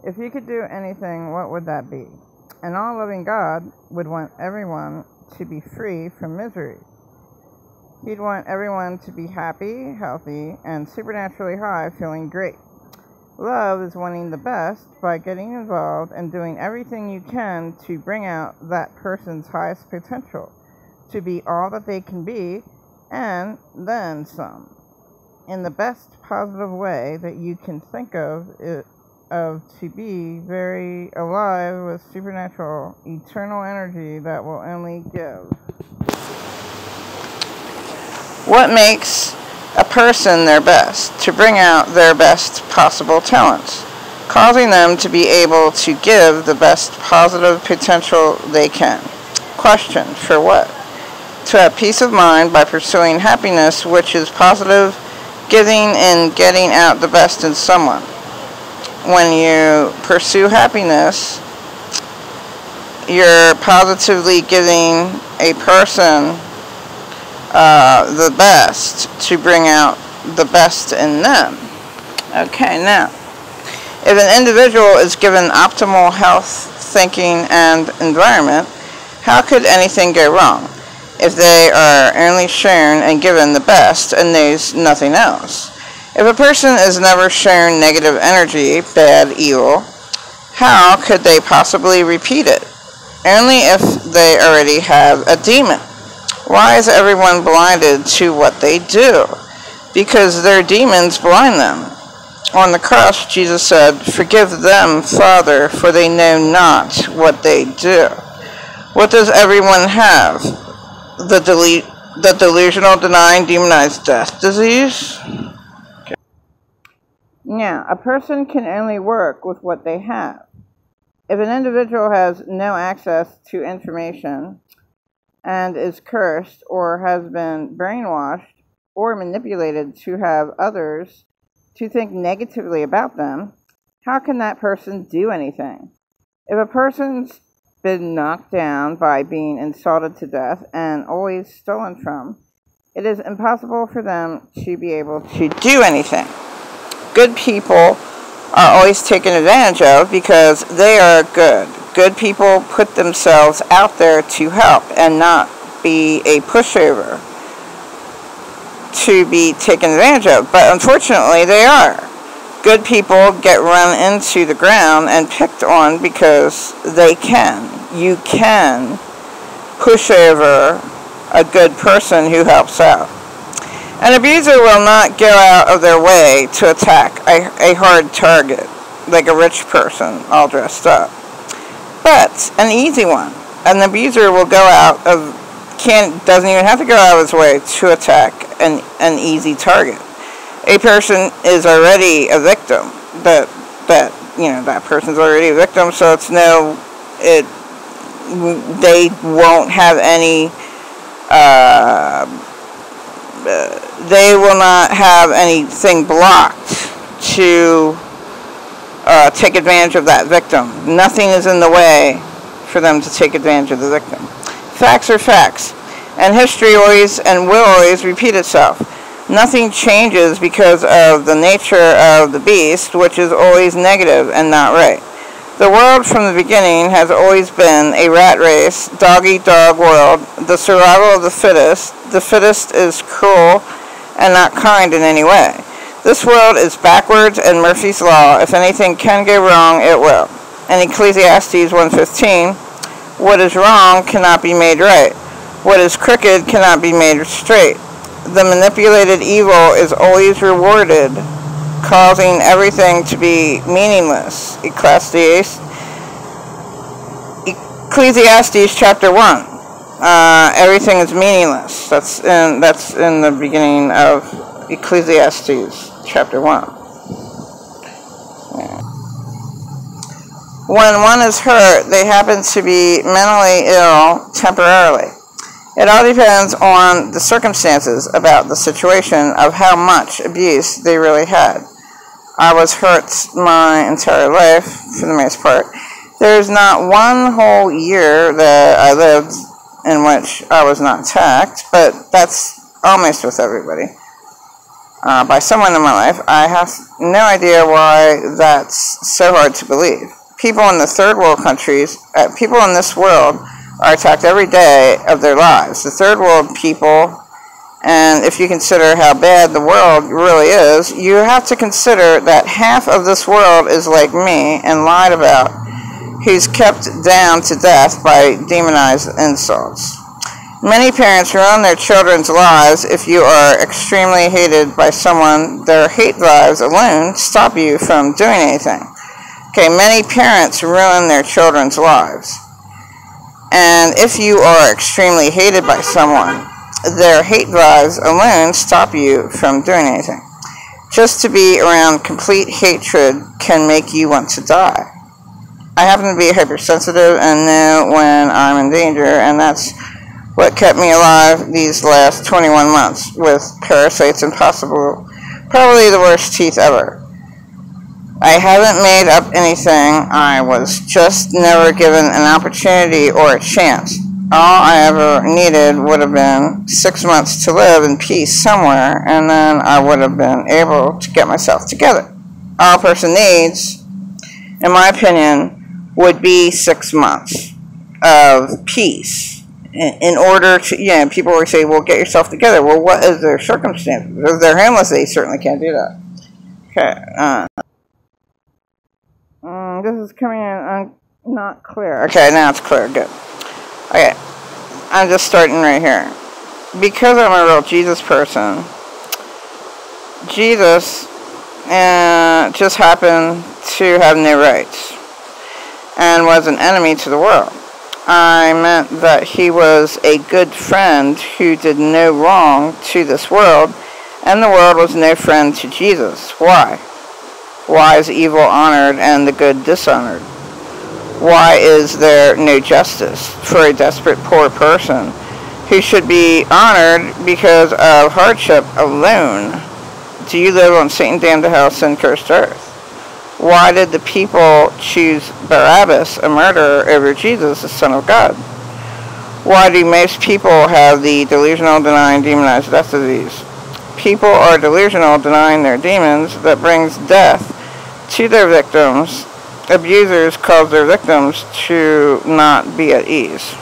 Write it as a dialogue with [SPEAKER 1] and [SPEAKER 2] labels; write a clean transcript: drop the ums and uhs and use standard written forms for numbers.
[SPEAKER 1] If you could do anything, what would that be? An all-loving God would want everyone to be free from misery. He'd want everyone to be happy, healthy, and supernaturally high, feeling great. Love is wanting the best by getting involved and doing everything you can to bring out that person's highest potential, to be all that they can be, and then some, in the best positive way that you can think of to be very alive with supernatural, eternal energy that will only give. What makes a person their best? To bring out their best possible talents, causing them to be able to give the best positive potential they can. Question: for what? To have peace of mind by pursuing happiness, which is positive, giving and getting out the best in someone. When you pursue happiness, you're positively giving a person the best to bring out the best in them. Okay, now, if an individual is given optimal health, thinking, and environment, how could anything go wrong? If they are only shown and given the best and there's nothing else. If a person is never shown negative energy, bad, evil, how could they possibly repeat it? Only if they already have a demon. Why is everyone blinded to what they do? Because their demons blind them. On the cross, Jesus said, "Forgive them, Father, for they know not what they do." What does everyone have? The delusional, denying, demonized death disease? Okay. Now, a person can only work with what they have. If an individual has no access to information and is cursed or has been brainwashed or manipulated to have others to think negatively about them, how can that person do anything? If a person's been knocked down by being insulted to death and always stolen from, it is impossible for them to be able to do anything. Good people are always taken advantage of because they are good. Good people put themselves out there to help and not be a pushover to be taken advantage of. But unfortunately, they are. Good people get run into the ground and picked on because they can. You can push over a good person who helps out. An abuser will not go out of their way to attack a hard target, like a rich person all dressed up. But an easy one. An abuser will go out of, doesn't even have to go out of his way to attack an easy target. A person is already a victim, that person's already a victim, so they won't have any, they will not have anything blocked to take advantage of that victim. Nothing is in the way for them to take advantage of the victim. Facts are facts, and history always and will always repeat itself. Nothing changes because of the nature of the beast, which is always negative and not right. The world from the beginning has always been a rat race, dog-eat-dog world, the survival of the fittest. The fittest is cruel and not kind in any way. This world is backwards and Murphy's Law. If anything can go wrong, it will. In Ecclesiastes 1:15, what is wrong cannot be made right. What is crooked cannot be made straight. The manipulated evil is always rewarded, causing everything to be meaningless. Ecclesiastes chapter 1. Everything is meaningless. That's in the beginning of Ecclesiastes chapter 1. Yeah. When one is hurt, they happen to be mentally ill temporarily. It all depends on the circumstances about the situation of how much abuse they really had. I was hurt my entire life, for the most part. There's not one whole year that I lived in which I was not attacked, but that's almost with everybody. by someone in my life. I have no idea why that's so hard to believe. People in the third world countries, people in this world are attacked every day of their lives. The third world people, and if you consider how bad the world really is, you have to consider that half of this world is like me and lied about, who's kept down to death by demonized insults. Many parents ruin their children's lives. If you are extremely hated by someone, their hate drives alone stop you from doing anything. Okay, many parents ruin their children's lives. And if you are extremely hated by someone, their hate drives alone stop you from doing anything. Just to be around complete hatred can make you want to die. I happen to be hypersensitive and know when I'm in danger, and that's what kept me alive these last 21 months with parasites and probably the worst teeth ever. I haven't made up anything. I was just never given an opportunity or a chance. All I ever needed would have been 6 months to live in peace somewhere, and then I would have been able to get myself together. All a person needs, in my opinion, would be 6 months of peace in order to, people will say, well, get yourself together. Well, what is their circumstances? If they're homeless, they certainly can't do that. Okay, this is coming in not clear. Okay, now it's clear. Good. Okay, I'm just starting right here. Because I'm a real Jesus person, Jesus just happened to have no rights and was an enemy to the world. I meant that he was a good friend who did no wrong to this world, and the world was no friend to Jesus. Why? Why is evil honored and the good dishonored? Why is there no justice for a desperate poor person who should be honored because of hardship alone? Do you live on Satan damned to hell, sin cursed earth? Why did the people choose Barabbas, a murderer, over Jesus, the Son of God? Why do most people have the delusional, denying, demonized death disease? People are delusional, denying their demons that brings death to their victims. Abusers cause their victims to not be at ease.